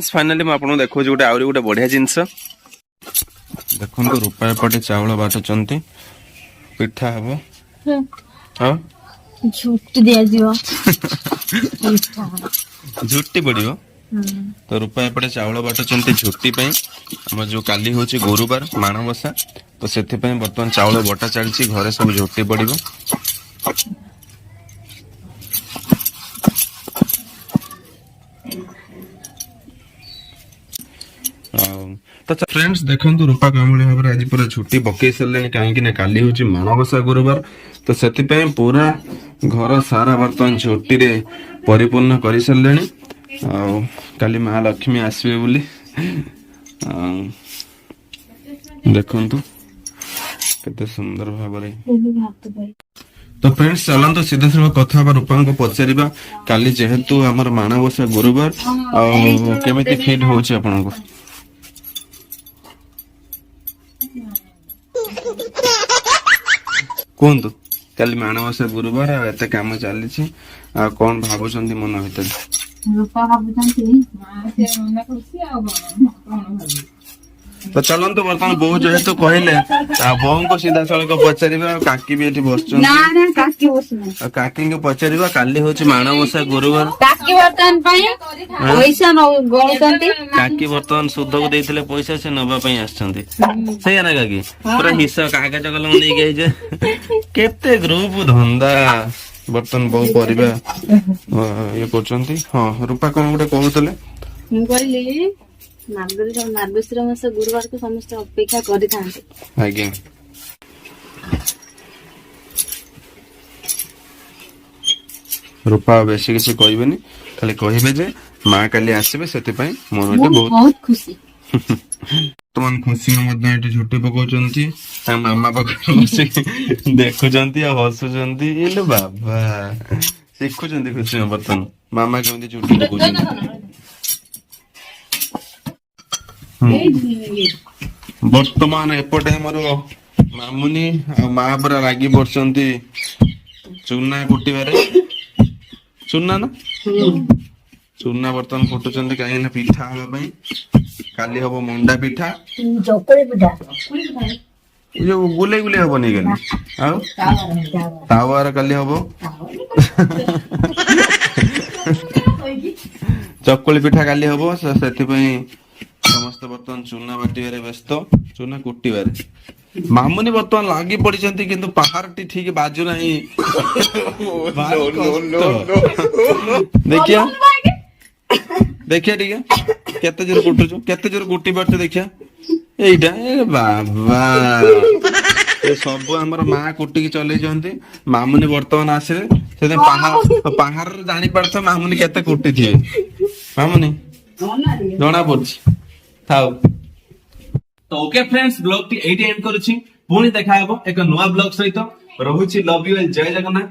Finally मैं आपको देखो गोटे आउरी गोटे बढ़िया जिनस देखो रूपा एपटे चाउल बाटुचंती पिठा हबो हाँ झुट्टी दिया जीवा झुट्टी पड़ो तो रूपा एपटे चाउल बाटुचंती झुट्टी आम जो काली हूँ गुरुवार माणबसा तो से बर्तमान चाउल बटा चलती घरे सब झुट्टी पड़ो तो फ्रेंड्स देखो रूपा कमली भाव में आज पूरा छुट्टी पकई सारे कहीं काली हूँ माणबसा गुरुवार तो से पूरा घर सारा बर्तमान छुट्टी रे परिपूर्ण कर सारे काली महालक्ष्मी आसवे बोली देखु केते सुंदर भाव तो फ्रेंड्स चलते सीधा सीधा कथा रूपा को पचारिबा काली जेहेतु आमर माणबसा गुरुवार केमिति फील होची आपनको कहतु काली माणबसा गुरुवार एत कम चली कौन भावुं मन भर तो चलते बर्तमान बहु जेहेतु कहले बहु को सीधा सड़क पचारिबा काकी भी एठी बसचन काकी को पचारिबा काली होची माणबसा गुरुवार काकी बर्तन पैसा काकी बर्तमान सुध को देइथिले पैसा से नबा पई आछंती सही ना काकी पूरा हिसाब कागज कलम नै गई जे केते ग्रुप धंदा बर्तन बहु परिबा ये करचंती हां रूपा कोन गुटे कहउतले मु कहली मार्गशीर मास गुरुवार को समस्त अपेक्षा करिथांते आज्ञा रूपा बेसी किसी कहबेनी खाली कहबे जे माँ काली आसबे से मन बहुत खुशी तुम खुशी में झुट्टी पकाउचंती मामा पाखरे बसी देखुचंती आ हसुचंती इले बाबा शिखुचंती खुशी में बर्तन मामा केमती झुट्टी पकाउचंती बर्तमान एपटे मोर मामुनी माँ पूरा रागी पड़ती चूना कुटिबारे चूना ना चूना बर्तमान कुटुचंती कहीं पिठा हवाई काली हम मंडा पिठा जो गुले गुले हम नहीं गली तावार काली हम चकुली पिठा काली हम से समस्त बर्तमान चूना बाटिबारे व्यस्त चूना कुटिबारे मामुनी बर्तमान लागी पड़ी किंतु पहाड़ ठीक बाजू ना देखिया देखिया ठीक केते जोर कुटुचु केते जोर कुटी पारछ देखिया एइटा ए बाबा ए सब हमर मां कुटी के चले जंती मामुनी बर्तमान आसिले से पहाड़ जानी पड़छ मामुनी केते कुटी थिए मामुनी जणा पड़छ थाउ तो okay friends blog T eighty and करूची पुणी देखा हेबो एक नवा ब्लॉग सहित रहुची लव यू जय जगन्नाथ।